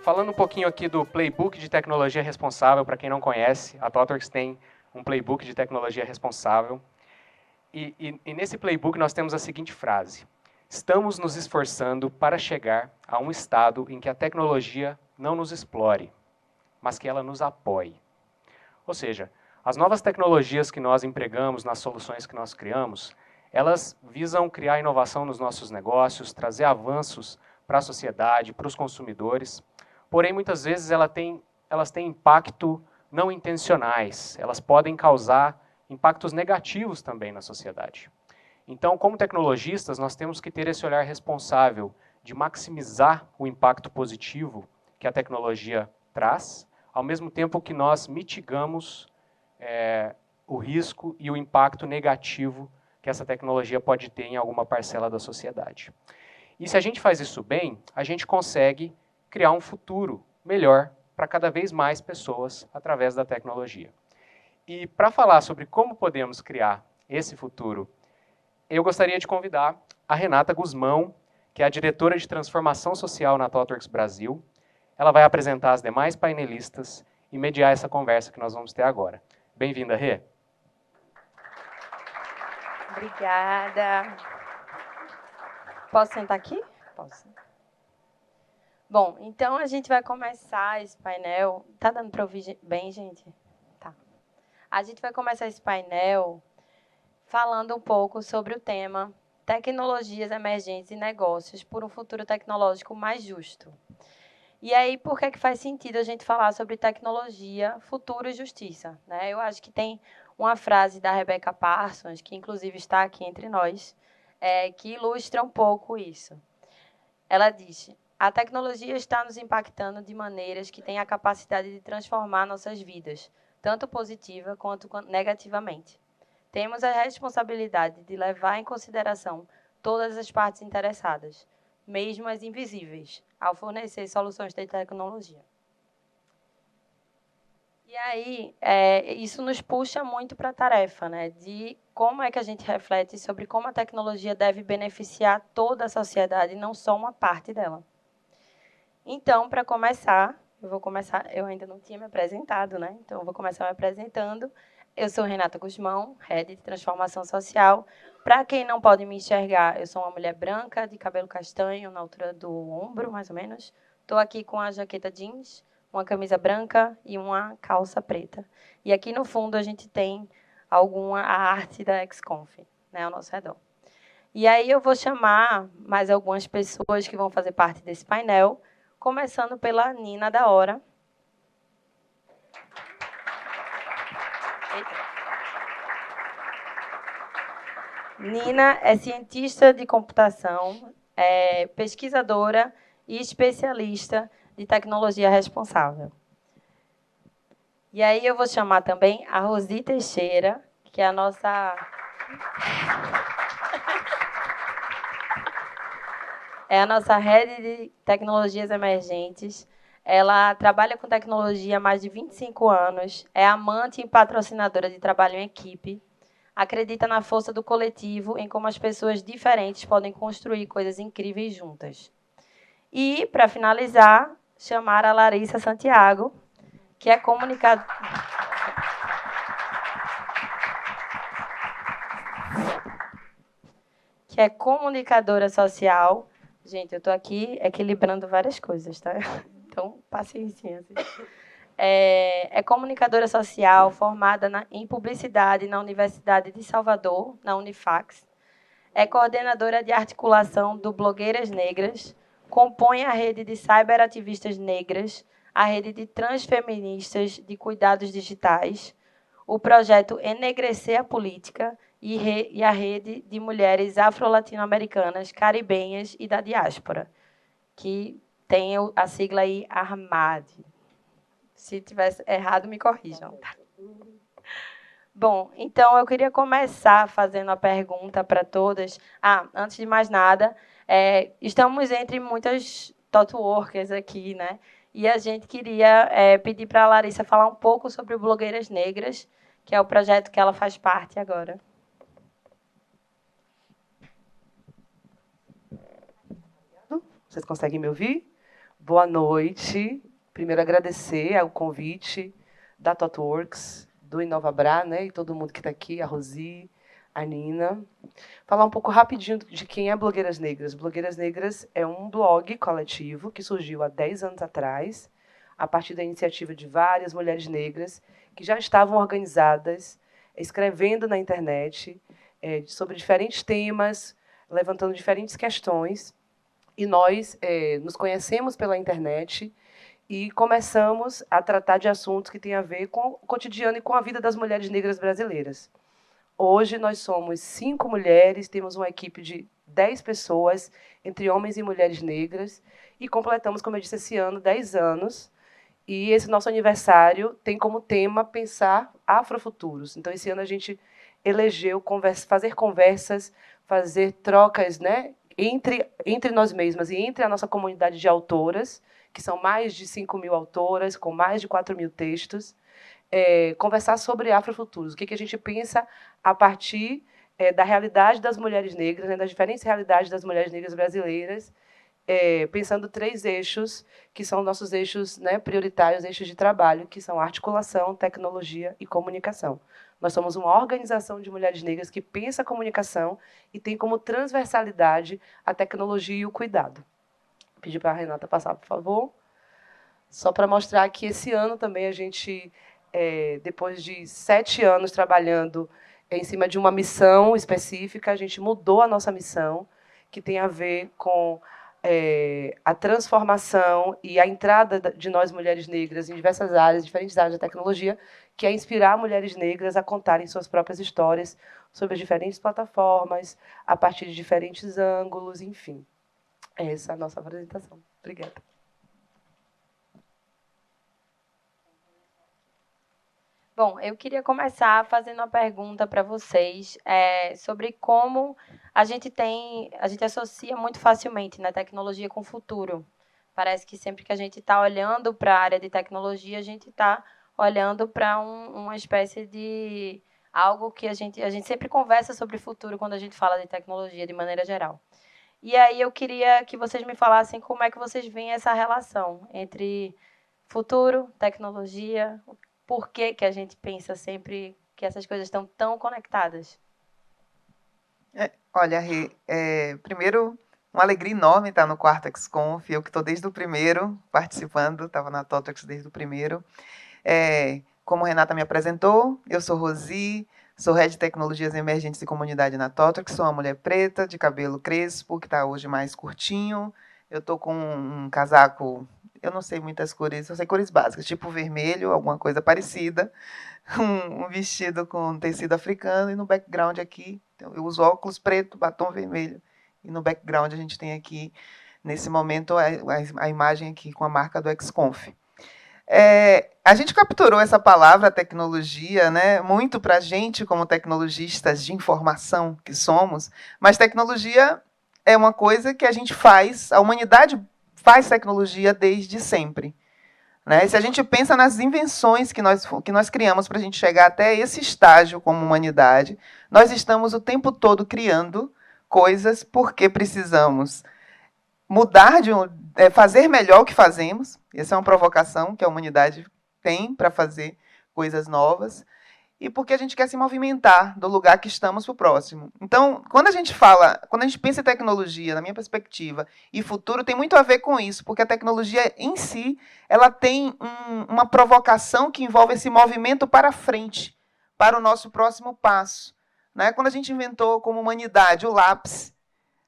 Falando um pouquinho aqui do Playbook de Tecnologia Responsável, para quem não conhece, a ThoughtWorks tem um Playbook de Tecnologia Responsável. E nesse Playbook nós temos a seguinte frase: estamos nos esforçando para chegar a um estado em que a tecnologia não nos explore, mas que ela nos apoie. Ou seja, as novas tecnologias que nós empregamos nas soluções que nós criamos, elas visam criar inovação nos nossos negócios, trazer avanços para a sociedade, para os consumidores. Porém, muitas vezes elas têm impacto não intencionais, elas podem causar impactos negativos também na sociedade. Então, como tecnologistas, nós temos que ter esse olhar responsável de maximizar o impacto positivo que a tecnologia traz, ao mesmo tempo que nós mitigamos o risco e o impacto negativo que essa tecnologia pode ter em alguma parcela da sociedade. E se a gente faz isso bem, a gente consegue criar um futuro melhor para cada vez mais pessoas através da tecnologia. E para falar sobre como podemos criar esse futuro, eu gostaria de convidar a Renata Guzmão, que é a diretora de transformação social na ThoughtWorks Brasil. Ela vai apresentar as demais painelistas e mediar essa conversa que nós vamos ter agora. Bem-vinda, Rê. Obrigada. Posso sentar aqui? Posso. Bom, então a gente vai começar esse painel. Tá dando para ouvir bem, gente? Tá. A gente vai começar esse painel falando um pouco sobre o tema Tecnologias Emergentes e Negócios por um Futuro Tecnológico Mais Justo. E aí, por que faz sentido a gente falar sobre tecnologia, futuro e justiça, né? Eu acho que tem uma frase da Rebecca Parsons, que inclusive está aqui entre nós, que ilustra um pouco isso. Ela diz: a tecnologia está nos impactando de maneiras que têm a capacidade de transformar nossas vidas, tanto positiva quanto negativamente. Temos a responsabilidade de levar em consideração todas as partes interessadas, mesmo as invisíveis, ao fornecer soluções de tecnologia. E aí, isso nos puxa muito para a tarefa, né, de como é que a gente reflete sobre como a tecnologia deve beneficiar toda a sociedade, e não só uma parte dela. Então, para começar, eu ainda não tinha me apresentado, né? Então, eu vou começar me apresentando. Eu sou Renata Guzmão, Head de Transformação Social. Para quem não pode me enxergar, eu sou uma mulher branca, de cabelo castanho, na altura do ombro, mais ou menos. Estou aqui com a jaqueta jeans, uma camisa branca e uma calça preta. E aqui no fundo a gente tem a arte da XConf, né, ao nosso redor. E aí eu vou chamar mais algumas pessoas que vão fazer parte desse painel, começando pela Nina da Hora. Nina é cientista de computação, é pesquisadora e especialista de tecnologia responsável. E aí eu vou chamar também a Rosi Teixeira, que é a nossa... é a nossa Head de Tecnologias Emergentes. Ela trabalha com tecnologia há mais de 25 anos, é amante e patrocinadora de trabalho em equipe, acredita na força do coletivo, em como as pessoas diferentes podem construir coisas incríveis juntas. E, para finalizar, chamar a Larissa Santiago, que é comunicadora... que é comunicadora social. Gente, eu estou aqui equilibrando várias coisas, tá? Então, paciência. Assim. É comunicadora social, formada em publicidade na Universidade de Salvador, na Unifax. É coordenadora de articulação do Blogueiras Negras, compõe a rede de cyberativistas negras, a rede de transfeministas de cuidados digitais, o projeto Enegrecer a Política e a rede de mulheres afro-latino-americanas, caribenhas e da diáspora, que tem a sigla aí ARMAD. Se tivesse errado, me corrijam. Bom, então eu queria começar fazendo a pergunta para todas. Antes de mais nada, estamos entre muitas ThoughtWorkers aqui, né? E a gente queria pedir para a Larissa falar um pouco sobre o Blogueiras Negras, que é o projeto que ela faz parte agora. Vocês conseguem me ouvir? Boa noite. Primeiro, agradecer ao convite da ThoughtWorks, do InovaBrá, né, e todo mundo que está aqui, a Rosi, a Nina. Falar um pouco rapidinho de quem é Blogueiras Negras. Blogueiras Negras é um blog coletivo que surgiu há 10 anos atrás, a partir da iniciativa de várias mulheres negras que já estavam organizadas, escrevendo na internet sobre diferentes temas, levantando diferentes questões. E nós nos conhecemos pela internet e começamos a tratar de assuntos que têm a ver com o cotidiano e com a vida das mulheres negras brasileiras. Hoje nós somos 5 mulheres, temos uma equipe de 10 pessoas, entre homens e mulheres negras, e completamos, como eu disse, esse ano 10 anos. E esse nosso aniversário tem como tema pensar afrofuturos. Então, esse ano a gente elegeu fazer conversas, fazer trocas, né, entre nós mesmas e entre a nossa comunidade de autoras, que são mais de 5.000 autoras, com mais de 4.000 textos, conversar sobre afrofuturos. O que a gente pensa a partir da realidade das mulheres negras, né, das diferentes realidades das mulheres negras brasileiras, pensando 3 eixos, que são nossos eixos, né, prioritários, eixos de trabalho, que são articulação, tecnologia e comunicação. Nós somos uma organização de mulheres negras que pensa a comunicação e tem como transversalidade a tecnologia e o cuidado. Vou pedir para a Renata passar, por favor. Só para mostrar que esse ano também a gente, depois de 7 anos trabalhando em cima de uma missão específica, a gente mudou a nossa missão, que tem a ver com a transformação e a entrada de nós, mulheres negras, em diversas áreas, diferentes áreas da tecnologia, que é inspirar mulheres negras a contarem suas próprias histórias sobre as diferentes plataformas, a partir de diferentes ângulos, enfim. Essa é a nossa apresentação. Obrigada. Bom, eu queria começar fazendo uma pergunta para vocês sobre como a gente associa muito facilmente, né, tecnologia com o futuro. Parece que sempre que a gente está olhando para a área de tecnologia, a gente está olhando para uma espécie de algo que a gente sempre conversa sobre futuro quando a gente fala de tecnologia de maneira geral. E aí eu queria que vocês me falassem como é que vocês veem essa relação entre futuro, tecnologia. Por que a gente pensa sempre que essas coisas estão tão conectadas? Olha, Rê, primeiro, uma alegria enorme estar no quarto XConf. Eu que estou desde o primeiro participando, estava na ThoughtWorks desde o primeiro. Como a Renata me apresentou, eu sou Rosi, sou Head de Tecnologias Emergentes e Comunidade na ThoughtWorks, sou uma mulher preta, de cabelo crespo, que está hoje mais curtinho. Eu estou com um casaco, eu não sei muitas cores, eu sei cores básicas, tipo vermelho, alguma coisa parecida, um vestido com tecido africano, e no background aqui, eu uso óculos preto, batom vermelho, e no background a gente tem aqui, nesse momento, a imagem aqui com a marca do XConf. A gente capturou essa palavra tecnologia, né, muito para a gente, como tecnologistas de informação que somos, mas tecnologia é uma coisa que a gente faz, a humanidade faz tecnologia desde sempre. Né? E se a gente pensa nas invenções que nós criamos para a gente chegar até esse estágio como humanidade, nós estamos o tempo todo criando coisas porque precisamos mudar fazer melhor o que fazemos. Essa é uma provocação que a humanidade tem para fazer coisas novas. E porque a gente quer se movimentar do lugar que estamos para o próximo. Então, quando a gente pensa em tecnologia, na minha perspectiva, e futuro, tem muito a ver com isso, porque a tecnologia em si, ela tem uma provocação que envolve esse movimento para frente, para o nosso próximo passo. Né? Quando a gente inventou como humanidade o lápis,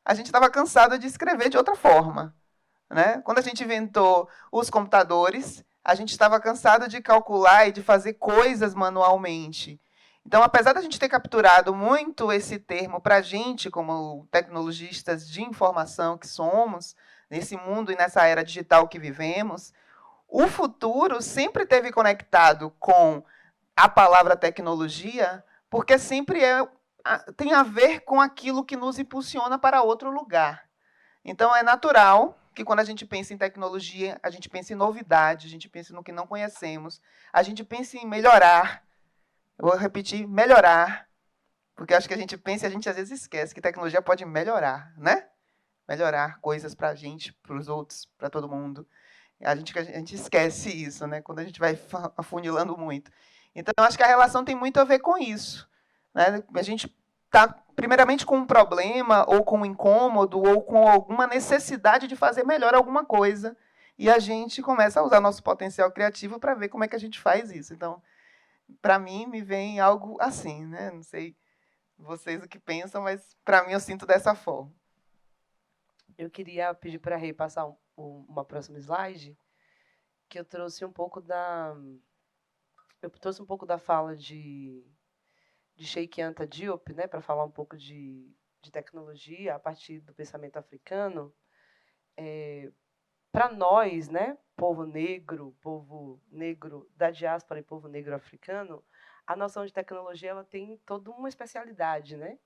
a gente estava cansado de escrever de outra forma. Né? Quando a gente inventou os computadores, a gente estava cansado de calcular e de fazer coisas manualmente. Então, apesar da gente ter capturado muito esse termo para a gente, como tecnologistas de informação que somos, nesse mundo e nessa era digital que vivemos, o futuro sempre esteve conectado com a palavra tecnologia, porque sempre tem a ver com aquilo que nos impulsiona para outro lugar. Então, é natural que, quando a gente pensa em tecnologia, a gente pensa em novidade, a gente pensa no que não conhecemos, a gente pensa em melhorar. Eu vou repetir, melhorar, porque acho que a gente pensa e a gente às vezes esquece que tecnologia pode melhorar, né? Melhorar coisas para a gente, para os outros, para todo mundo. A gente esquece isso, né? Quando a gente vai afunilando muito. Então, eu acho que a relação tem muito a ver com isso, né? A gente está, primeiramente, com um problema, ou com um incômodo, ou com alguma necessidade de fazer melhor alguma coisa, e a gente começa a usar nosso potencial criativo para ver como é que a gente faz isso. Então, para mim, me vem algo assim, né? Não sei vocês o que pensam, mas para mim eu sinto dessa forma. Eu queria pedir para a Rei passar uma próxima slide, que eu trouxe um pouco da fala de Cheikh Anta Diop, né, para falar um pouco de tecnologia a partir do pensamento africano. Para nós, né, povo negro da diáspora e povo negro africano, a noção de tecnologia ela tem toda uma especialidade, né?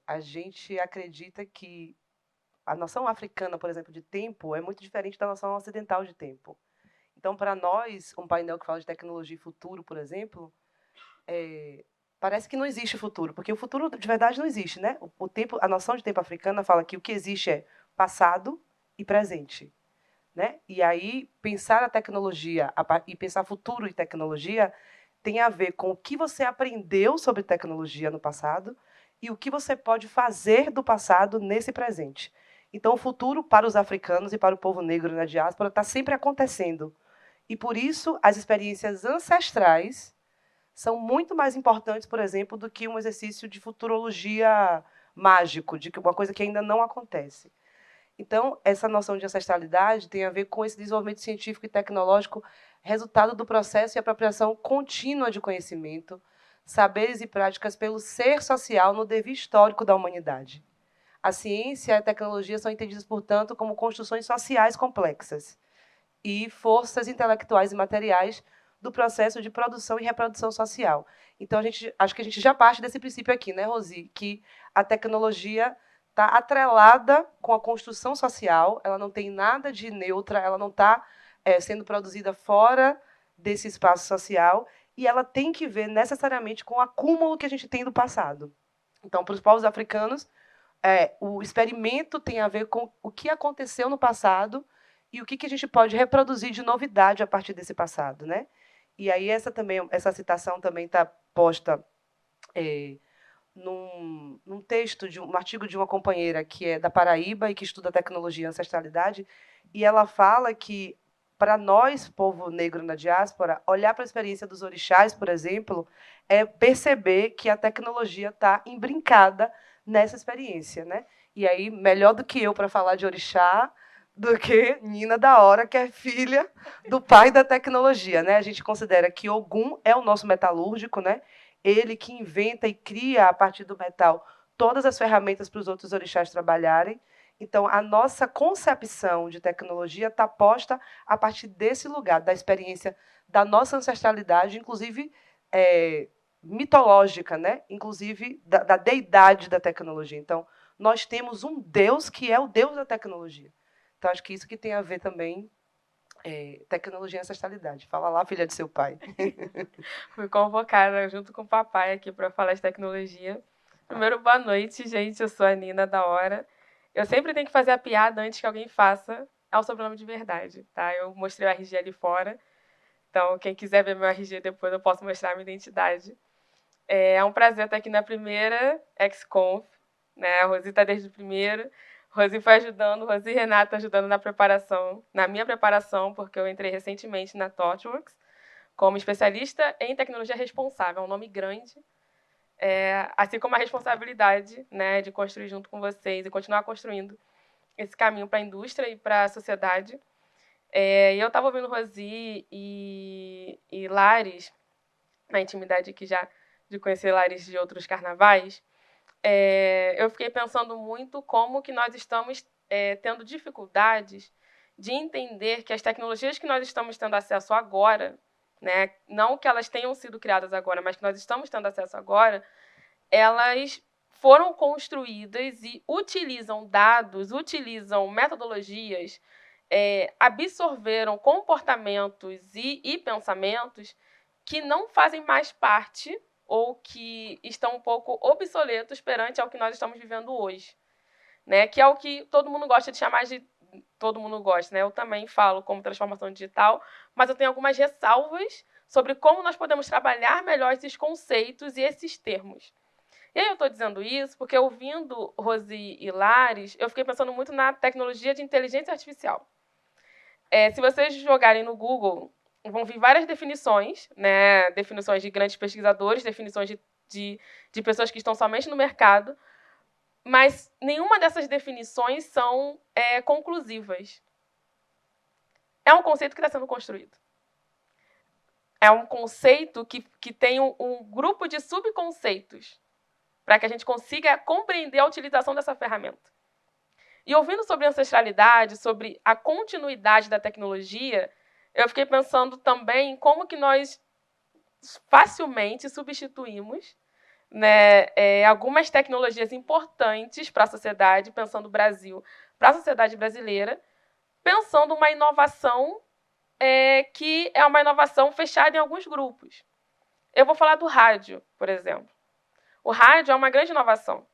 A gente acredita que a noção africana, por exemplo, de tempo é muito diferente da noção ocidental de tempo. Então, para nós, um painel que fala de tecnologia e futuro, por exemplo, parece que não existe futuro, porque o futuro de verdade não existe, né? O tempo, a noção de tempo africana fala que o que existe é passado e presente, né? E aí pensar a tecnologia e pensar futuro e tecnologia tem a ver com o que você aprendeu sobre tecnologia no passado e o que você pode fazer do passado nesse presente. Então, o futuro para os africanos e para o povo negro na diáspora está sempre acontecendo. E, por isso, as experiências ancestrais são muito mais importantes, por exemplo, do que um exercício de futurologia mágico, de uma coisa que ainda não acontece. Então, essa noção de ancestralidade tem a ver com esse desenvolvimento científico e tecnológico, resultado do processo e apropriação contínua de conhecimento, saberes e práticas pelo ser social no devir histórico da humanidade. A ciência e a tecnologia são entendidas, portanto, como construções sociais complexas e forças intelectuais e materiais do processo de produção e reprodução social. Então, acho que a gente já parte desse princípio aqui, né, Rosi? Que a tecnologia está atrelada com a construção social, ela não tem nada de neutra, ela não está sendo produzida fora desse espaço social, e ela tem que ver necessariamente com o acúmulo que a gente tem do passado. Então, para os povos africanos, o experimento tem a ver com o que aconteceu no passado e o que a gente pode reproduzir de novidade a partir desse passado, né? E aí essa citação também está posta num texto, um artigo de uma companheira que é da Paraíba e que estuda tecnologia e ancestralidade, e ela fala que, para nós, povo negro na diáspora, olhar para a experiência dos orixás, por exemplo, é perceber que a tecnologia está imbrincada nessa experiência, né? E aí, melhor do que eu para falar de orixá, do que Nina da Hora, que é filha do pai da tecnologia, né? A gente considera que Ogum é o nosso metalúrgico, né? Ele que inventa e cria, a partir do metal, todas as ferramentas para os outros orixás trabalharem. Então, a nossa concepção de tecnologia está posta a partir desse lugar, da experiência da nossa ancestralidade, inclusive mitológica, né? Inclusive da deidade da tecnologia. Então, nós temos um Deus que é o Deus da tecnologia. Então, acho que isso que tem a ver também tecnologia e ancestralidade. Fala lá, filha de seu pai. Fui convocada junto com o papai aqui para falar de tecnologia. Primeiro, boa noite, gente. Eu sou a Nina da Hora. Eu sempre tenho que fazer a piada antes que alguém faça ao sobrenome de verdade, tá? Eu mostrei o RG ali fora. Então, quem quiser ver meu RG depois, eu posso mostrar a minha identidade. É um prazer estar aqui na primeira XConf, né? A Rosi está desde o primeiro. Rosi foi ajudando, Rosi e Renata ajudando na minha preparação, porque eu entrei recentemente na ThoughtWorks como especialista em tecnologia responsável. É um nome grande, assim como a responsabilidade, né, de construir junto com vocês e continuar construindo esse caminho para a indústria e para a sociedade. E eu estava ouvindo Rosi e Lares, na intimidade aqui já de conhecer Lares de outros carnavais, eu fiquei pensando muito como que nós estamos tendo dificuldades de entender que as tecnologias que nós estamos tendo acesso agora, né, não que elas tenham sido criadas agora, mas que nós estamos tendo acesso agora, elas foram construídas e utilizam dados, utilizam metodologias, absorveram comportamentos e pensamentos que não fazem mais parte ou que estão um pouco obsoletos perante ao que nós estamos vivendo hoje, né? Que é o que todo mundo gosta de chamar de... Todo mundo gosta, né? Eu também falo como transformação digital, mas eu tenho algumas ressalvas sobre como nós podemos trabalhar melhor esses conceitos e esses termos. E aí eu estou dizendo isso porque, ouvindo Rosi e Lares, eu fiquei pensando muito na tecnologia de inteligência artificial. Se vocês jogarem no Google, vão vir várias definições, né? Definições de grandes pesquisadores, definições de pessoas que estão somente no mercado, mas nenhuma dessas definições são conclusivas. É um conceito que está sendo construído. É um conceito que tem um grupo de subconceitos para que a gente consiga compreender a utilização dessa ferramenta. E ouvindo sobre ancestralidade, sobre a continuidade da tecnologia, eu fiquei pensando também em como que nós facilmente substituímos, né, algumas tecnologias importantes para a sociedade, pensando o Brasil, para a sociedade brasileira, pensando uma inovação que é uma inovação fechada em alguns grupos. Eu vou falar do rádio, por exemplo. O rádio é uma grande inovação.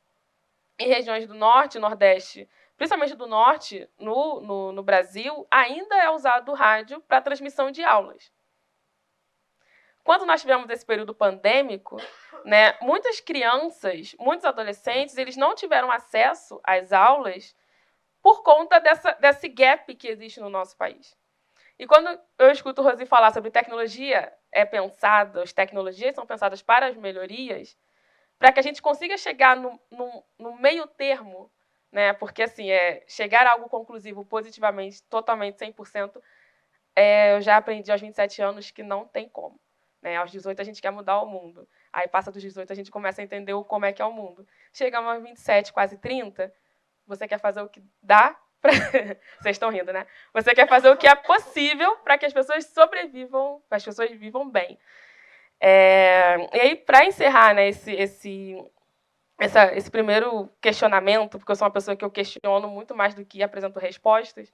Em regiões do Norte e Nordeste, principalmente do Norte, no Brasil, ainda é usado o rádio para a transmissão de aulas. Quando nós tivemos esse período pandêmico, né, muitas crianças, muitos adolescentes, eles não tiveram acesso às aulas por conta desse gap que existe no nosso país. E quando eu escuto Rosi falar sobre tecnologia as tecnologias são pensadas para as melhorias, para que a gente consiga chegar no meio termo, né? Porque assim, chegar a algo conclusivo positivamente, totalmente, 100%, eu já aprendi aos 27 anos que não tem como. Né? Aos 18 a gente quer mudar o mundo. Aí passa dos 18 a gente começa a entender como é que é o mundo. Chegamos aos 27, quase 30, você quer fazer o que dá? Vocês estão rindo, né? Você quer fazer o que é possível para que as pessoas sobrevivam, para as pessoas vivam bem. E aí, para encerrar, né, esse primeiro questionamento, porque eu sou uma pessoa que eu questiono muito mais do que apresento respostas,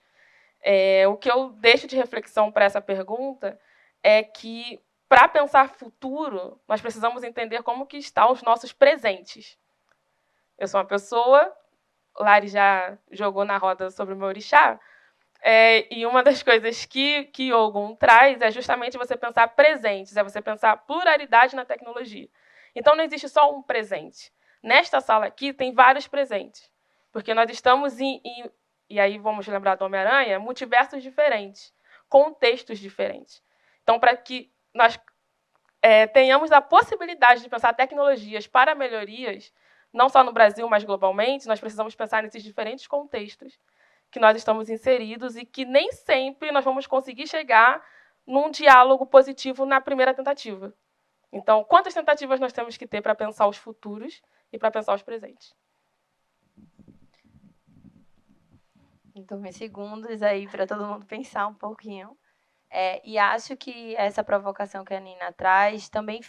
o que eu deixo de reflexão para essa pergunta é que, para pensar futuro, nós precisamos entender como que estão os nossos presentes. Eu sou uma pessoa, Lari já jogou na roda sobre o meu orixá, e uma das coisas que Ogum traz é justamente você pensar presentes, é você pensar pluralidade na tecnologia. Então, não existe só um presente. Nesta sala aqui, tem vários presentes, porque nós estamos e aí vamos lembrar do Homem-Aranha, multiversos diferentes, contextos diferentes. Então, para que nós tenhamos a possibilidade de pensar tecnologias para melhorias, não só no Brasil, mas globalmente, nós precisamos pensar nesses diferentes contextos que nós estamos inseridos e que nem sempre nós vamos conseguir chegar num diálogo positivo na primeira tentativa. Então, quantas tentativas nós temos que ter para pensar os futuros e para pensar os presentes? Então, 2 segundos aí para todo mundo pensar um pouquinho. E acho que essa provocação que a Nina traz também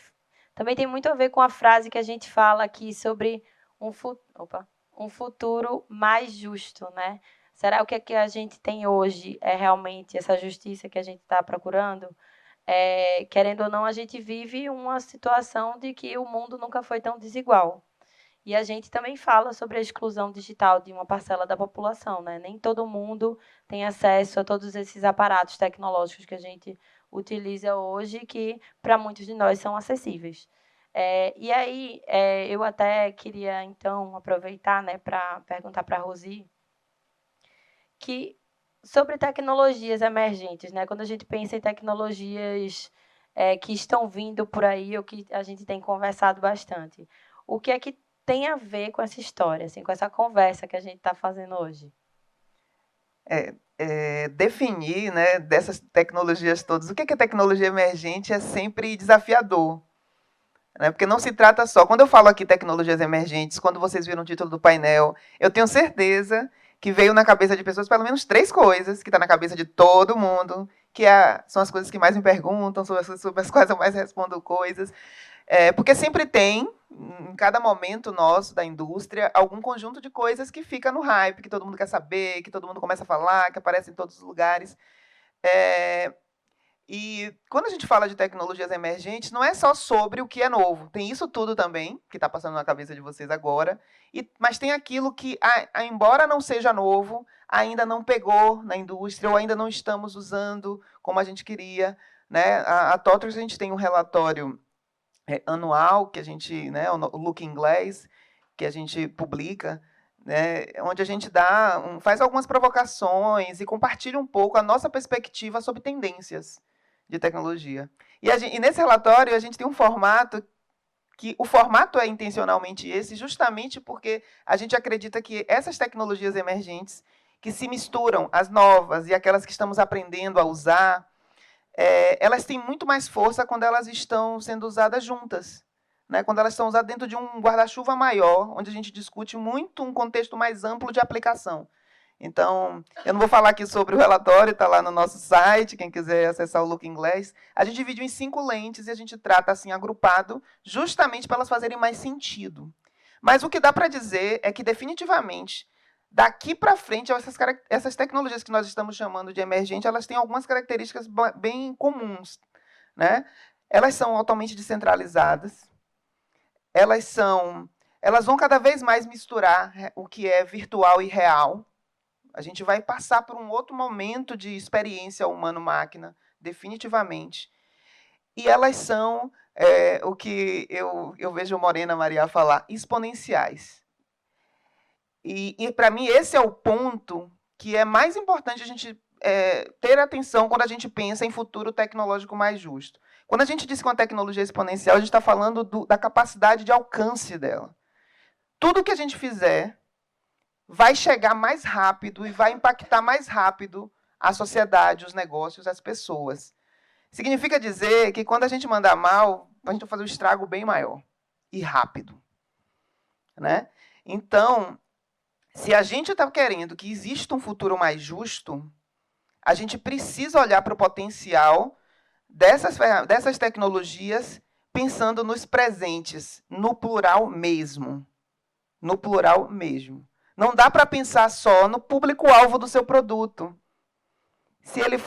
tem muito a ver com a frase que a gente fala aqui sobre um futuro mais justo, né? Será que o que a gente tem hoje é realmente essa justiça que a gente está procurando? Querendo ou não, a gente vive uma situação de que o mundo nunca foi tão desigual. E a gente também fala sobre a exclusão digital de uma parcela da população, né? Nem todo mundo tem acesso a todos esses aparatos tecnológicos que a gente utiliza hoje, que para muitos de nós são acessíveis. E aí, eu até queria, então, aproveitar, né, para perguntar para a Rosi, que sobre tecnologias emergentes, né? Quando a gente pensa em tecnologias que estão vindo por aí, ou que a gente tem conversado bastante, o que é que tem a ver com essa história, assim, com essa conversa que a gente está fazendo hoje? Definir, né, dessas tecnologias todas, o que é tecnologia emergente é sempre desafiador. Né? Porque não se trata só... Quando eu falo aqui tecnologias emergentes, quando vocês viram o título do painel, eu tenho certeza que veio na cabeça de pessoas pelo menos 3 coisas, que está na cabeça de todo mundo, que são as coisas que mais me perguntam, sobre as quais eu mais respondo coisas. Porque sempre tem, em cada momento nosso da indústria, algum conjunto de coisas que fica no hype, que todo mundo quer saber, que todo mundo começa a falar, que aparece em todos os lugares. E quando a gente fala de tecnologias emergentes, não é só sobre o que é novo. Tem isso tudo também, que está passando na cabeça de vocês agora, mas tem aquilo que, embora não seja novo, ainda não pegou na indústria, ou ainda não estamos usando como a gente queria. Né? A TOTWORKS, a gente tem um relatório anual, que a gente, né, o Look Inglês, que a gente publica, né, onde a gente faz algumas provocações e compartilha um pouco a nossa perspectiva sobre tendências de tecnologia. E nesse relatório a gente tem um formato que o formato é intencionalmente esse, justamente porque a gente acredita que essas tecnologias emergentes, que se misturam, as novas e aquelas que estamos aprendendo a usar, elas têm muito mais força quando elas estão sendo usadas juntas, né? Quando elas estão usadas dentro de um guarda-chuva maior, onde a gente discute muito um contexto mais amplo de aplicação. Então, eu não vou falar aqui sobre o relatório, está lá no nosso site, quem quiser acessar o Look Inglês. A gente dividiu em 5 lentes e a gente trata assim agrupado, justamente para elas fazerem mais sentido. Mas o que dá para dizer é que, definitivamente, daqui para frente, essas tecnologias que nós estamos chamando de emergente, elas têm algumas características bem comuns. Né? Elas são altamente descentralizadas, elas vão cada vez mais misturar o que é virtual e real. A gente vai passar por um outro momento de experiência humano-máquina, definitivamente. E elas são, o que eu vejo a Morena Maria falar, exponenciais. E para mim, esse é o ponto que é mais importante a gente ter atenção quando a gente pensa em futuro tecnológico mais justo. Quando a gente diz que uma tecnologia exponencial, a gente está falando da capacidade de alcance dela. Tudo que a gente fizer vai chegar mais rápido e vai impactar mais rápido a sociedade, os negócios, as pessoas. Significa dizer que quando a gente mandar mal, a gente vai fazer um estrago bem maior e rápido. Né? Então, se a gente está querendo que exista um futuro mais justo, a gente precisa olhar para o potencial dessas tecnologias pensando nos presentes, no plural mesmo. No plural mesmo. Não dá para pensar só no público-alvo do seu produto.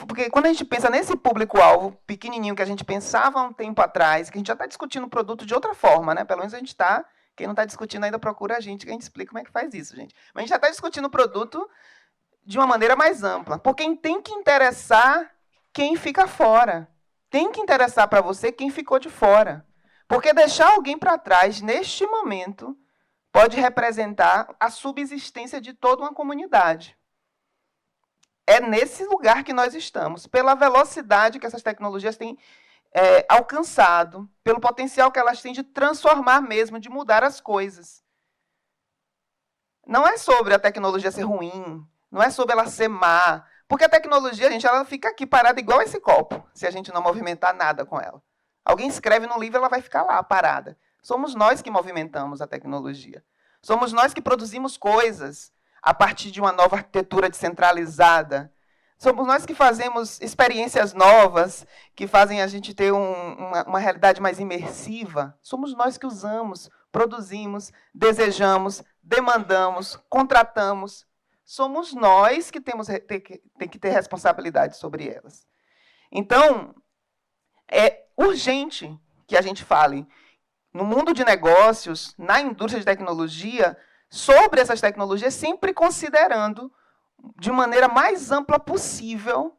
Porque quando a gente pensa nesse público-alvo pequenininho que a gente pensava há um tempo atrás, que a gente já está discutindo o produto de outra forma, né? Pelo menos a gente está. Quem não está discutindo ainda procura a gente, que a gente explica como é que faz isso, gente. Mas a gente já está discutindo o produto de uma maneira mais ampla. Porque tem que interessar quem fica fora. Tem que interessar para você quem ficou de fora. Porque deixar alguém para trás, neste momento, pode representar a subsistência de toda uma comunidade. É nesse lugar que nós estamos, pela velocidade que essas tecnologias têm alcançado, pelo potencial que elas têm de transformar mesmo, de mudar as coisas. Não é sobre a tecnologia ser ruim, não é sobre ela ser má, porque a tecnologia, gente, ela fica aqui parada igual esse copo, se a gente não movimentar nada com ela. Alguém escreve num livro, ela vai ficar lá, parada. Somos nós que movimentamos a tecnologia. Somos nós que produzimos coisas a partir de uma nova arquitetura descentralizada. Somos nós que fazemos experiências novas, que fazem a gente ter uma realidade mais imersiva. Somos nós que usamos, produzimos, desejamos, demandamos, contratamos. Somos nós que tem que ter responsabilidade sobre elas. Então, é urgente que a gente fale no mundo de negócios, na indústria de tecnologia, sobre essas tecnologias, sempre considerando de maneira mais ampla possível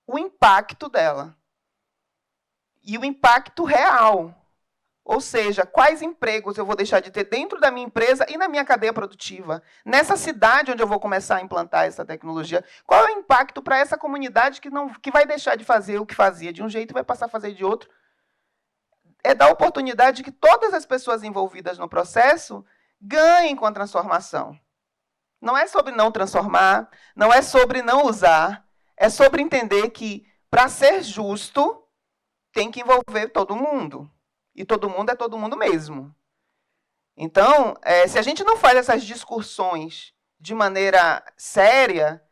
o impacto dela. E o impacto real. Ou seja, quais empregos eu vou deixar de ter dentro da minha empresa e na minha cadeia produtiva. Nessa cidade onde eu vou começar a implantar essa tecnologia. Qual é o impacto para essa comunidade que vai deixar de fazer o que fazia de um jeito e vai passar a fazer de outro? É dar oportunidade de que todas as pessoas envolvidas no processo ganhem com a transformação. Não é sobre não transformar, não é sobre não usar, é sobre entender que, para ser justo, tem que envolver todo mundo. E todo mundo é todo mundo mesmo. Então, se a gente não faz essas discussões de maneira séria,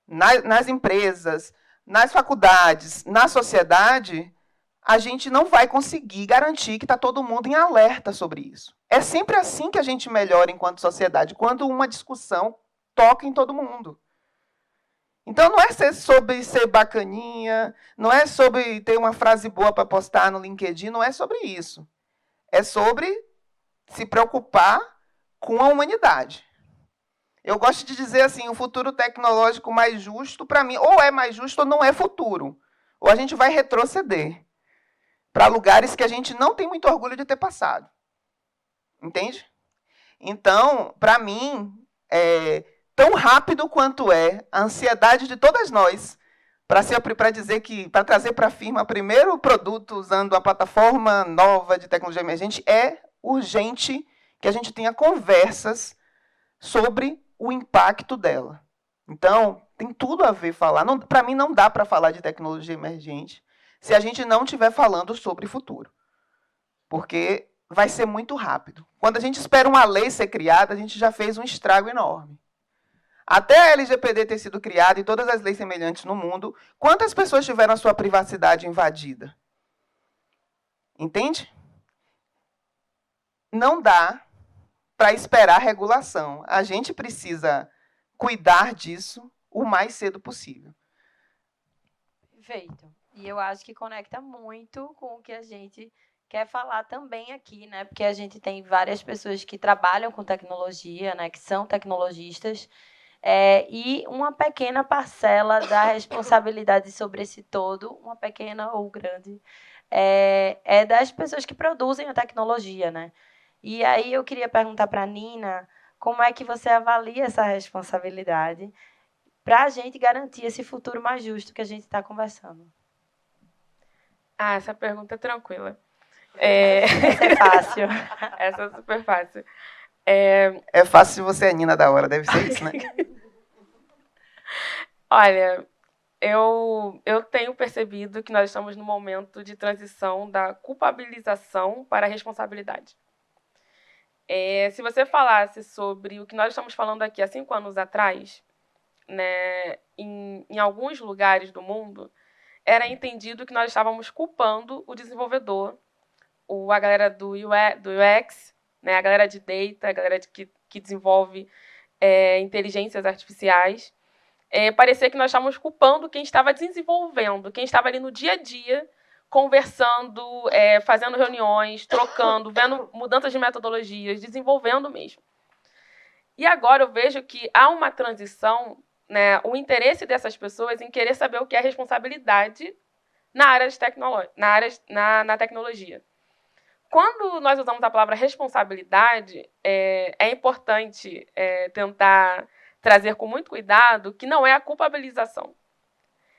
nas empresas, nas faculdades, na sociedade, a gente não vai conseguir garantir que está todo mundo em alerta sobre isso. É sempre assim que a gente melhora enquanto sociedade, quando uma discussão toca em todo mundo. Então, não é sobre ser bacaninha, não é sobre ter uma frase boa para postar no LinkedIn, não é sobre isso. É sobre se preocupar com a humanidade. Eu gosto de dizer assim, o futuro tecnológico mais justo, para mim, ou é mais justo ou não é futuro. Ou a gente vai retroceder para lugares que a gente não tem muito orgulho de ter passado. Entende? Então, para mim, tão rápido quanto é a ansiedade de todas nós para dizer que, para trazer para a firma o primeiro produto usando a plataforma nova de tecnologia emergente, é urgente que a gente tenha conversas sobre o impacto dela. Então, tem tudo a ver falar. Para mim, não dá para falar de tecnologia emergente se a gente não estiver falando sobre futuro. Porque vai ser muito rápido. Quando a gente espera uma lei ser criada, a gente já fez um estrago enorme. Até a LGPD ter sido criada e todas as leis semelhantes no mundo, quantas pessoas tiveram a sua privacidade invadida? Entende? Não dá para esperar regulação. A gente precisa cuidar disso o mais cedo possível. Perfeito. E eu acho que conecta muito com o que a gente quer falar também aqui, né? Porque a gente tem várias pessoas que trabalham com tecnologia, né? Que são tecnologistas, e uma pequena parcela da responsabilidade sobre esse todo, uma pequena ou grande, é das pessoas que produzem a tecnologia, né? E aí eu queria perguntar para a Nina como é que você avalia essa responsabilidade para a gente garantir esse futuro mais justo que a gente está conversando. Essa pergunta é tranquila. Essa é fácil. Essa é super fácil. É fácil se você é Nina da hora, deve ser isso, né? Olha, eu tenho percebido que nós estamos no momento de transição da culpabilização para a responsabilidade. Se você falasse sobre o que nós estamos falando aqui há 5 anos atrás, né, em alguns lugares do mundo, era entendido que nós estávamos culpando o desenvolvedor, a galera do UX, né, a galera de data, a galera que desenvolve inteligências artificiais. Parecia que nós estávamos culpando quem estava desenvolvendo, quem estava ali no dia a dia, conversando, fazendo reuniões, trocando, vendo mudanças de metodologias, desenvolvendo mesmo. E agora eu vejo que há uma transição, né, o interesse dessas pessoas em querer saber o que é responsabilidade na área de na tecnologia. Quando nós usamos a palavra responsabilidade, é importante tentar trazer com muito cuidado que não é a culpabilização.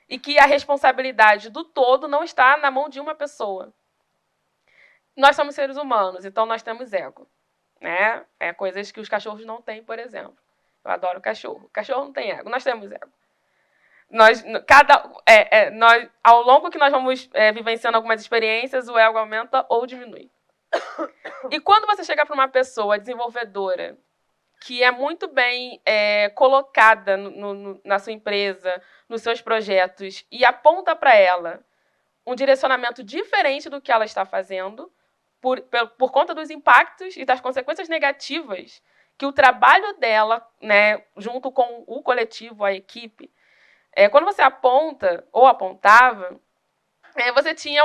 E que a responsabilidade do todo não está na mão de uma pessoa. Nós somos seres humanos, então nós temos ego. Né? Coisas que os cachorros não têm, por exemplo. Eu adoro cachorro. Cachorro não tem ego, nós temos ego. Nós, ao longo que nós vamos vivenciando algumas experiências, o ego aumenta ou diminui. E quando você chega para uma pessoa desenvolvedora que é muito bem colocada na sua empresa, nos seus projetos, e aponta para ela um direcionamento diferente do que ela está fazendo, por conta dos impactos e das consequências negativas que o trabalho dela, né, junto com o coletivo, a equipe, quando você aponta ou apontava, você tinha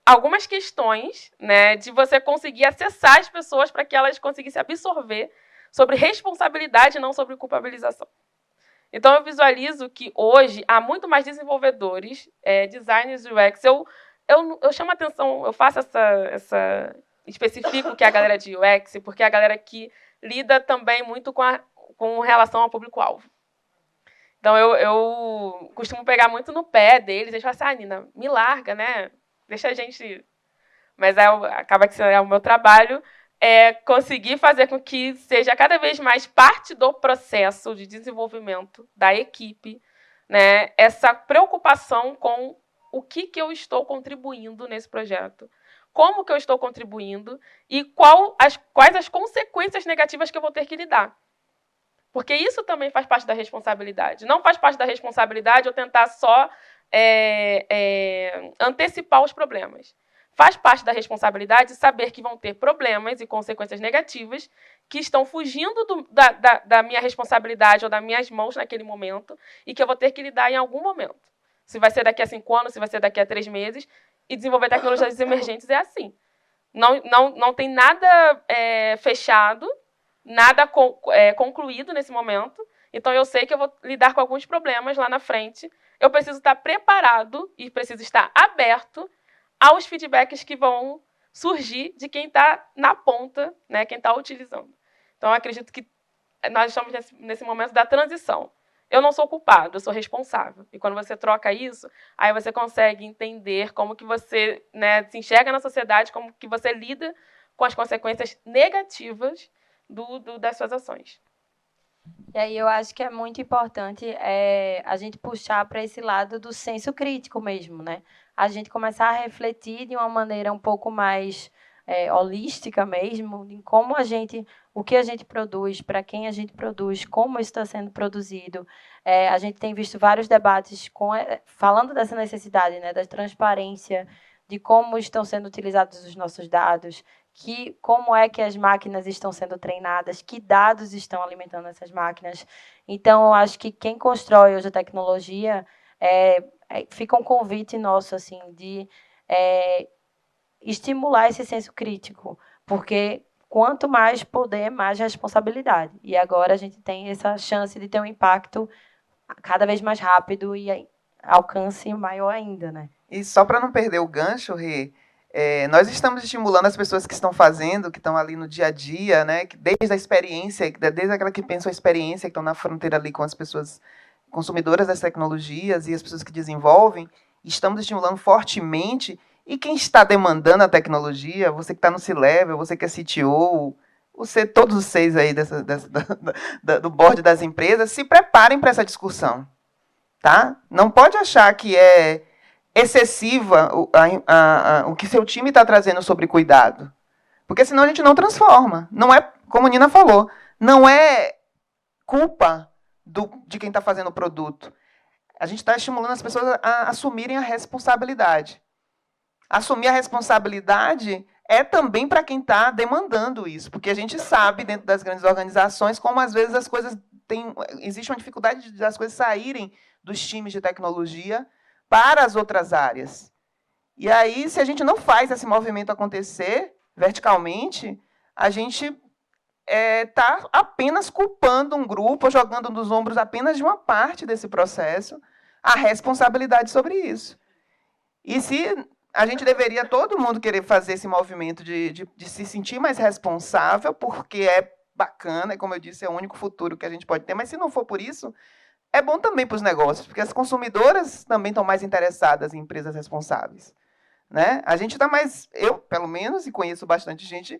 algumas questões, né, de você conseguir acessar as pessoas para que elas conseguissem absorver sobre responsabilidade e não sobre culpabilização. Então, eu visualizo que hoje há muito mais desenvolvedores, designers UX. Eu chamo a atenção, eu faço especifico que é a galera de UX, porque é a galera que lida também muito com relação ao público-alvo. Então, eu costumo pegar muito no pé deles, eles falam assim, Nina, me larga, né? Deixa a gente... Mas acaba que é o meu trabalho, conseguir fazer com que seja cada vez mais parte do processo de desenvolvimento da equipe, né, essa preocupação com o que eu estou contribuindo nesse projeto, como que eu estou contribuindo e quais as consequências negativas que eu vou ter que lidar. Porque isso também faz parte da responsabilidade. Não faz parte da responsabilidade eu tentar só antecipar os problemas. Faz parte da responsabilidade saber que vão ter problemas e consequências negativas que estão fugindo da minha responsabilidade ou das minhas mãos naquele momento e que eu vou ter que lidar em algum momento. Se vai ser daqui a 5 anos, se vai ser daqui a 3 meses. E desenvolver tecnologias emergentes é assim. Não tem nada fechado, nada concluído nesse momento. Então, eu sei que eu vou lidar com alguns problemas lá na frente. Eu preciso estar preparado e preciso estar aberto aos feedbacks que vão surgir de quem está na ponta, né, quem está utilizando. Então, eu acredito que nós estamos nesse momento da transição. Eu não sou culpado, eu sou responsável. E quando você troca isso, aí você consegue entender como que você, né, se enxerga na sociedade, como que você lida com as consequências negativas das suas ações. E aí eu acho que é muito importante a gente puxar para esse lado do senso crítico mesmo, né? A gente começar a refletir de uma maneira um pouco mais holística mesmo, em como o que a gente produz, para quem a gente produz, como isso está sendo produzido. A gente tem visto vários debates falando dessa necessidade, né, da transparência, de como estão sendo utilizados os nossos dados, como é que as máquinas estão sendo treinadas, que dados estão alimentando essas máquinas. Então, eu acho que quem constrói hoje a tecnologia, fica um convite nosso assim, de estimular esse senso crítico, porque quanto mais poder, mais responsabilidade. E agora a gente tem essa chance de ter um impacto cada vez mais rápido e alcance maior ainda, né? E só para não perder o gancho, Rê, nós estamos estimulando as pessoas que estão fazendo, que estão ali no dia a dia, né, que desde a experiência, desde aquela que pensam a experiência, que estão na fronteira ali com as pessoas consumidoras das tecnologias e as pessoas que desenvolvem, estamos estimulando fortemente. E quem está demandando a tecnologia, você que está no C-Level, você que é CTO, todos os 6 aí do board das empresas, se preparem para essa discussão. Tá? Não pode achar que é excessiva o que seu time está trazendo sobre cuidado. Porque senão a gente não transforma. Não é, como a Nina falou, não é culpa de quem está fazendo o produto. A gente está estimulando as pessoas a assumirem a responsabilidade. Assumir a responsabilidade é também para quem está demandando isso, porque a gente sabe, dentro das grandes organizações, como às vezes as coisas existe uma dificuldade das coisas saírem dos times de tecnologia para as outras áreas. E aí, se a gente não faz esse movimento acontecer verticalmente, a gente está apenas culpando um grupo, ou jogando nos ombros apenas de uma parte desse processo a responsabilidade sobre isso. E se a gente deveria, todo mundo, querer fazer esse movimento de se sentir mais responsável, porque é bacana, e como eu disse, é o único futuro que a gente pode ter, mas se não for por isso, é bom também para os negócios, porque as consumidoras também estão mais interessadas em empresas responsáveis. Né? A gente está mais, eu, pelo menos, e conheço bastante gente,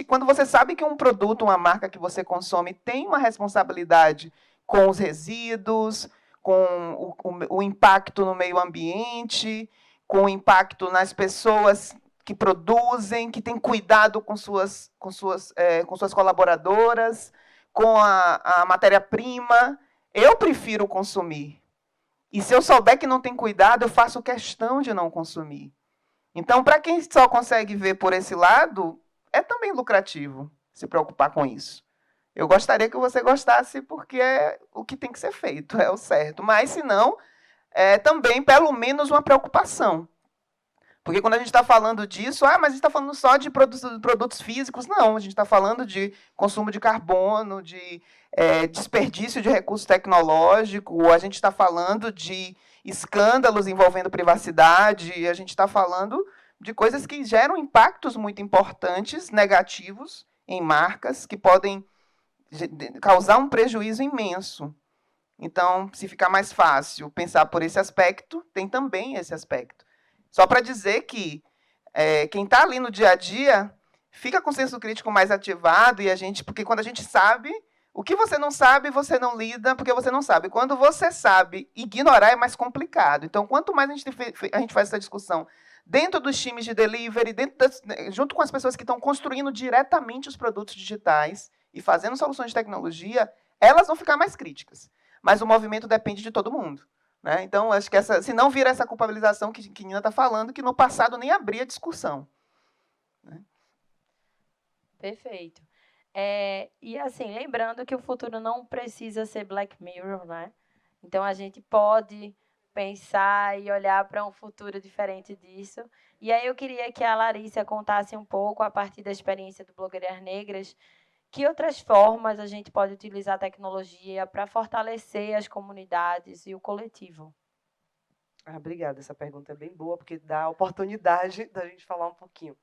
quando você sabe que um produto, uma marca que você consome tem uma responsabilidade com os resíduos, com o impacto no meio ambiente, com o impacto nas pessoas que produzem, que têm cuidado com suas colaboradoras, com a matéria-prima, eu prefiro consumir. E se eu souber que não tem cuidado, eu faço questão de não consumir. Então, para quem só consegue ver por esse lado, é também lucrativo se preocupar com isso. Eu gostaria que você gostasse, porque é o que tem que ser feito, é o certo. Mas, se não, é também, pelo menos, uma preocupação. Porque quando a gente está falando disso, mas a gente está falando só de produtos físicos. Não, a gente está falando de consumo de carbono, de desperdício de recurso tecnológico, a gente está falando de escândalos envolvendo privacidade, a gente está falando de coisas que geram impactos muito importantes, negativos, em marcas, que podem causar um prejuízo imenso. Então, se ficar mais fácil pensar por esse aspecto, tem também esse aspecto. Só para dizer que quem está ali no dia a dia fica com o senso crítico mais ativado, porque quando a gente sabe, o que você não sabe, você não lida, porque você não sabe. Quando você sabe, ignorar é mais complicado. Então, quanto mais a gente faz essa discussão dentro dos times de delivery, junto com as pessoas que estão construindo diretamente os produtos digitais e fazendo soluções de tecnologia, elas vão ficar mais críticas. Mas o movimento depende de todo mundo. Né? Então, acho que se não vira essa culpabilização que Nina está falando, que no passado nem abria discussão. Né? Perfeito. E assim, lembrando que o futuro não precisa ser Black Mirror, né? Então a gente pode pensar e olhar para um futuro diferente disso. E aí eu queria que a Larissa contasse um pouco, a partir da experiência do Blogueiras Negras, que outras formas a gente pode utilizar a tecnologia para fortalecer as comunidades e o coletivo. Obrigada, essa pergunta é bem boa, porque dá a oportunidade da gente falar um pouquinho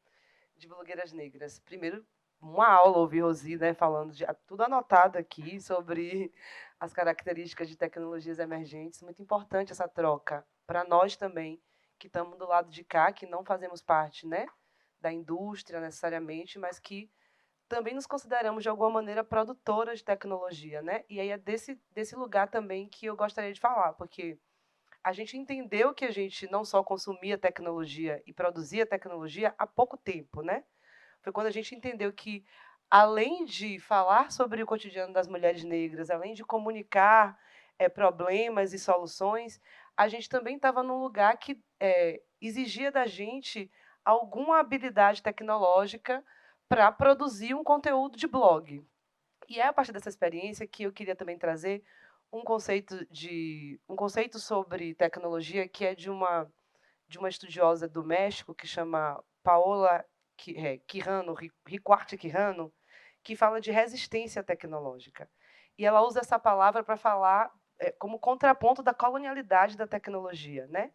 de Blogueiras Negras. Primeiro, uma aula, ouvi Rosi, né, falando de tudo anotado aqui sobre as características de tecnologias emergentes. Muito importante essa troca para nós também, que estamos do lado de cá, que não fazemos parte, né, da indústria necessariamente, mas que também nos consideramos, de alguma maneira, produtoras de tecnologia. Né? E aí é desse lugar também que eu gostaria de falar, porque a gente entendeu que a gente não só consumia tecnologia e produzia tecnologia há pouco tempo, né? Foi quando a gente entendeu que, além de falar sobre o cotidiano das mulheres negras, além de comunicar problemas e soluções, a gente também estava num lugar que exigia da gente alguma habilidade tecnológica para produzir um conteúdo de blog. E é a partir dessa experiência que eu queria também trazer um conceito sobre tecnologia que é de uma estudiosa do México que chama Paola Riquarte Quijano, que fala de resistência tecnológica. E ela usa essa palavra para falar como contraponto da colonialidade da tecnologia. Né?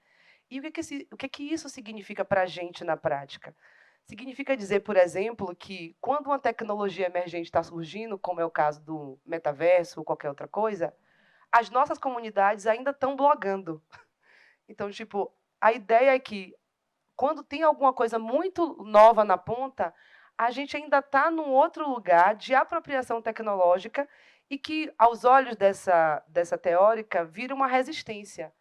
E o que isso significa para a gente na prática? Significa dizer, por exemplo, que quando uma tecnologia emergente está surgindo, como é o caso do metaverso ou qualquer outra coisa, as nossas comunidades ainda estão blogando. Então, tipo, a ideia é que, quando tem alguma coisa muito nova na ponta, a gente ainda está num outro lugar de apropriação tecnológica e que, aos olhos dessa teórica, vira uma resistência.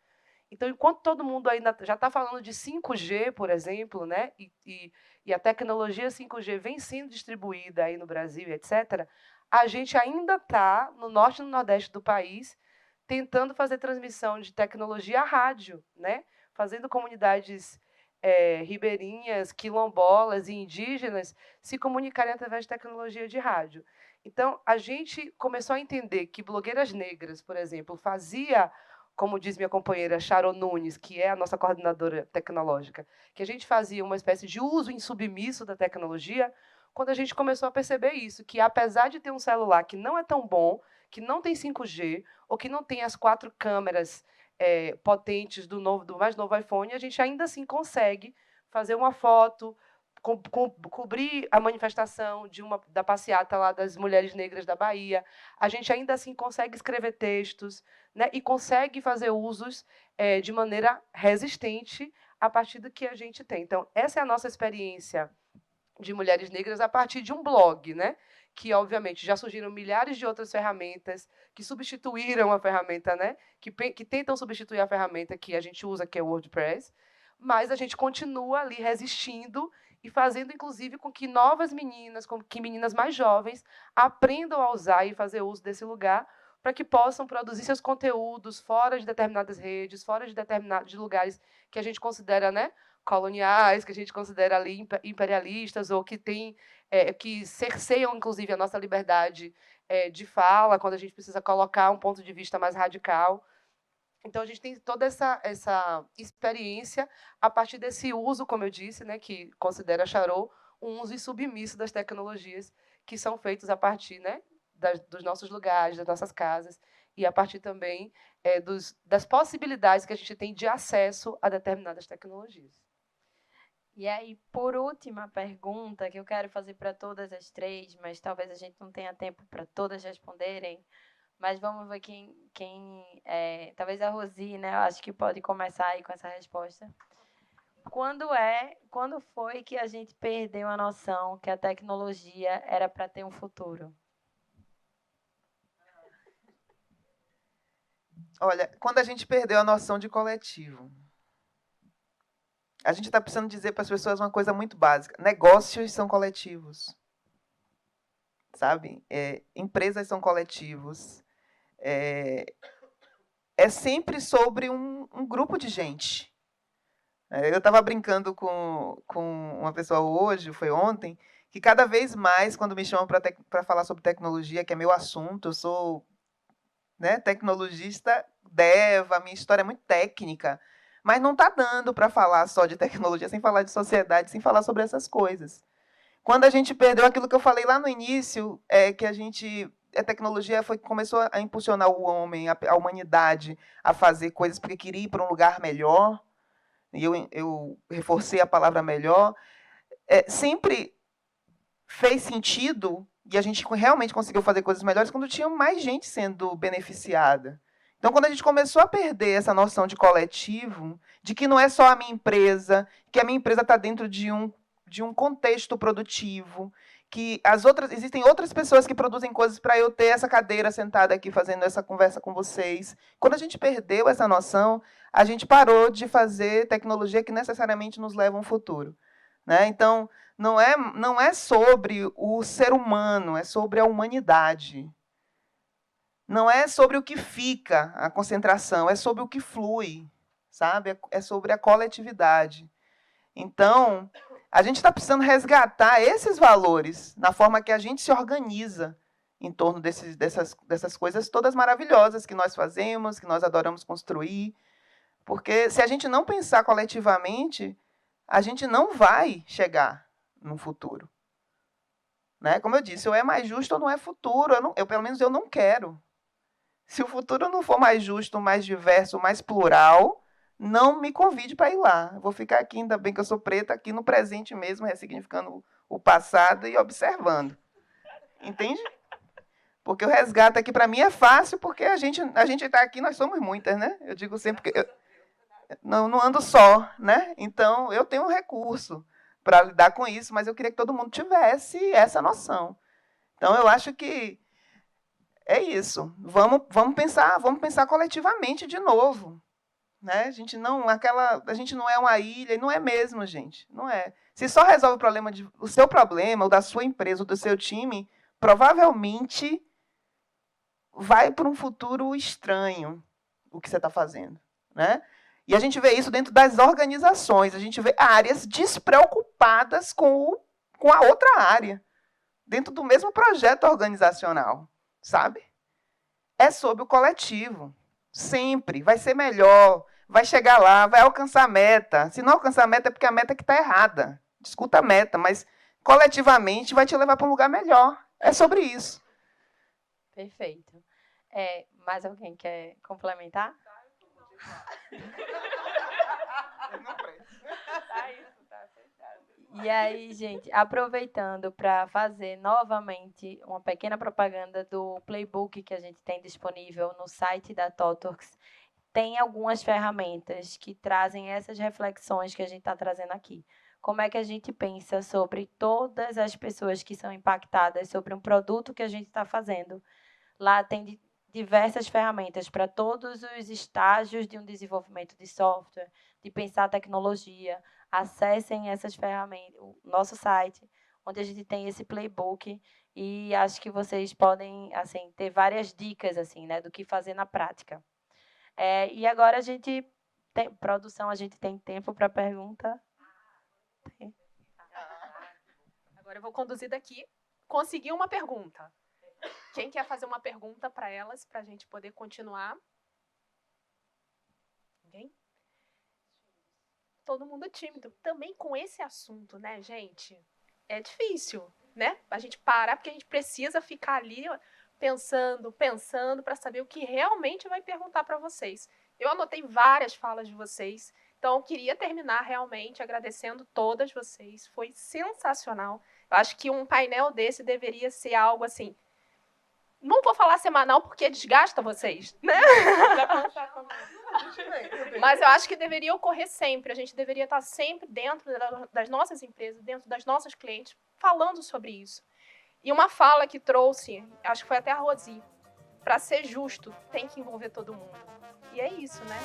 Então, enquanto todo mundo ainda já está falando de 5G, por exemplo, né, e a tecnologia 5G vem sendo distribuída aí no Brasil, etc., a gente ainda está, no norte e no nordeste do país, tentando fazer transmissão de tecnologia à rádio, né, fazendo comunidades ribeirinhas, quilombolas e indígenas se comunicarem através de tecnologia de rádio. Então, a gente começou a entender que Blogueiras Negras, por exemplo, fazia, como diz minha companheira Charo Nunes, que é a nossa coordenadora tecnológica, que a gente fazia uma espécie de uso insubmisso da tecnologia, quando a gente começou a perceber isso, que apesar de ter um celular que não é tão bom, que não tem 5G, ou que não tem as 4 câmeras potentes do mais novo iPhone, a gente ainda assim consegue fazer uma foto, cobrir a manifestação da passeata lá das mulheres negras da Bahia. A gente ainda assim consegue escrever textos, né, e consegue fazer usos de maneira resistente a partir do que a gente tem. Então, essa é a nossa experiência de mulheres negras a partir de um blog, né? Que, obviamente, já surgiram milhares de outras ferramentas que substituíram a ferramenta, né? Que tentam substituir a ferramenta que a gente usa, que é o WordPress, mas a gente continua ali resistindo e fazendo, inclusive, com que novas meninas, com que meninas mais jovens aprendam a usar e fazer uso desse lugar para que possam produzir seus conteúdos fora de determinadas redes, fora de determinados lugares que a gente considera, né, coloniais, que a gente considera ali imperialistas, ou que que cerceiam, inclusive, a nossa liberdade de fala, quando a gente precisa colocar um ponto de vista mais radical. Então, a gente tem toda essa experiência a partir desse uso, como eu disse, né, que considera Charot um uso insubmisso das tecnologias que são feitos a partir, né, dos nossos lugares, das nossas casas, e a partir também das possibilidades que a gente tem de acesso a determinadas tecnologias. E aí, por última pergunta, que eu quero fazer para todas as três, mas talvez a gente não tenha tempo para todas responderem, mas vamos ver talvez a Rosi, né? Eu acho que pode começar aí com essa resposta. Quando foi que a gente perdeu a noção que a tecnologia era para ter um futuro? Olha, quando a gente perdeu a noção de coletivo. A gente está precisando dizer para as pessoas uma coisa muito básica. Negócios são coletivos. Sabe? Empresas são coletivos. é sempre sobre um grupo de gente. Eu estava brincando com uma pessoa hoje, foi ontem, que cada vez mais, quando me chamam para falar sobre tecnologia, que é meu assunto, eu sou, né, tecnologista a minha história é muito técnica, mas não está dando para falar só de tecnologia, sem falar de sociedade, sem falar sobre essas coisas. Quando a gente perdeu aquilo que eu falei lá no início, que a tecnologia começou a impulsionar o homem, a humanidade, a fazer coisas porque queria ir para um lugar melhor, e eu reforcei a palavra melhor, sempre fez sentido, e a gente realmente conseguiu fazer coisas melhores quando tinha mais gente sendo beneficiada. Então, quando a gente começou a perder essa noção de coletivo, de que não é só a minha empresa, que a minha empresa está dentro de um contexto produtivo, que existem outras pessoas que produzem coisas para eu ter essa cadeira sentada aqui fazendo essa conversa com vocês. Quando a gente perdeu essa noção, a gente parou de fazer tecnologia que necessariamente nos leva a um futuro, né? Então, não é sobre o ser humano, é sobre a humanidade. Não é sobre o que fica a concentração, é sobre o que flui, sabe? É sobre a coletividade. Então, a gente está precisando resgatar esses valores na forma que a gente se organiza em torno dessas coisas todas maravilhosas que nós fazemos, que nós adoramos construir. Porque se a gente não pensar coletivamente, a gente não vai chegar no futuro. Né? Como eu disse, ou é mais justo ou não é futuro. Pelo menos eu não quero. Se o futuro não for mais justo, mais diverso, mais plural, não me convide para ir lá. Eu vou ficar aqui, ainda bem que eu sou preta, aqui no presente mesmo, ressignificando o passado e observando. Entende? Porque o resgate aqui, para mim, é fácil, porque a gente está aqui, nós somos muitas, né? Eu digo sempre que eu não ando só, né? Então, eu tenho um recurso para lidar com isso, mas eu queria que todo mundo tivesse essa noção. Então, eu acho que é isso. Vamos pensar coletivamente de novo. Né? A gente não é uma ilha, e não é mesmo, gente. Não é. Se só resolve o seu problema, o da sua empresa, o do seu time, provavelmente vai para um futuro estranho o que você está fazendo. Né? E a gente vê isso dentro das organizações. A gente vê áreas despreocupadas com a outra área, dentro do mesmo projeto organizacional. Sabe? É sobre o coletivo. Sempre. Vai ser melhor, vai chegar lá, vai alcançar a meta. Se não alcançar a meta, é porque a meta que está errada. Discuta a meta, mas coletivamente vai te levar para um lugar melhor. É sobre isso. Perfeito. Mais alguém quer complementar? E aí, gente, aproveitando para fazer novamente uma pequena propaganda do playbook que a gente tem disponível no site da TOTWORKS, tem algumas ferramentas que trazem essas reflexões que a gente está trazendo aqui. Como é que a gente pensa sobre todas as pessoas que são impactadas sobre um produto que a gente está fazendo. Lá tem diversas ferramentas para todos os estágios de um desenvolvimento de software, de pensar a tecnologia. Acessem essas ferramentas, o nosso site, onde a gente tem esse playbook, e acho que vocês podem assim, ter várias dicas assim, né, do que fazer na prática. E agora a gente tem produção, a gente tem tempo para pergunta. Agora eu vou conduzir daqui. Consegui uma pergunta. Quem quer fazer uma pergunta para elas, para a gente poder continuar? Ninguém? Todo mundo tímido. Também com esse assunto, né, gente? É difícil, né? A gente parar, porque a gente precisa ficar ali pensando para saber o que realmente vai perguntar para vocês. Eu anotei várias falas de vocês, então eu queria terminar realmente agradecendo todas vocês. Foi sensacional. Eu acho que um painel desse deveria ser algo assim. Não vou falar semanal porque desgasta vocês, né? Mas eu acho que deveria ocorrer sempre. A gente deveria estar sempre dentro das nossas empresas, dentro das nossas clientes, falando sobre isso. E uma fala que trouxe, acho que foi até a Rosi, para ser justo, tem que envolver todo mundo. E é isso, né?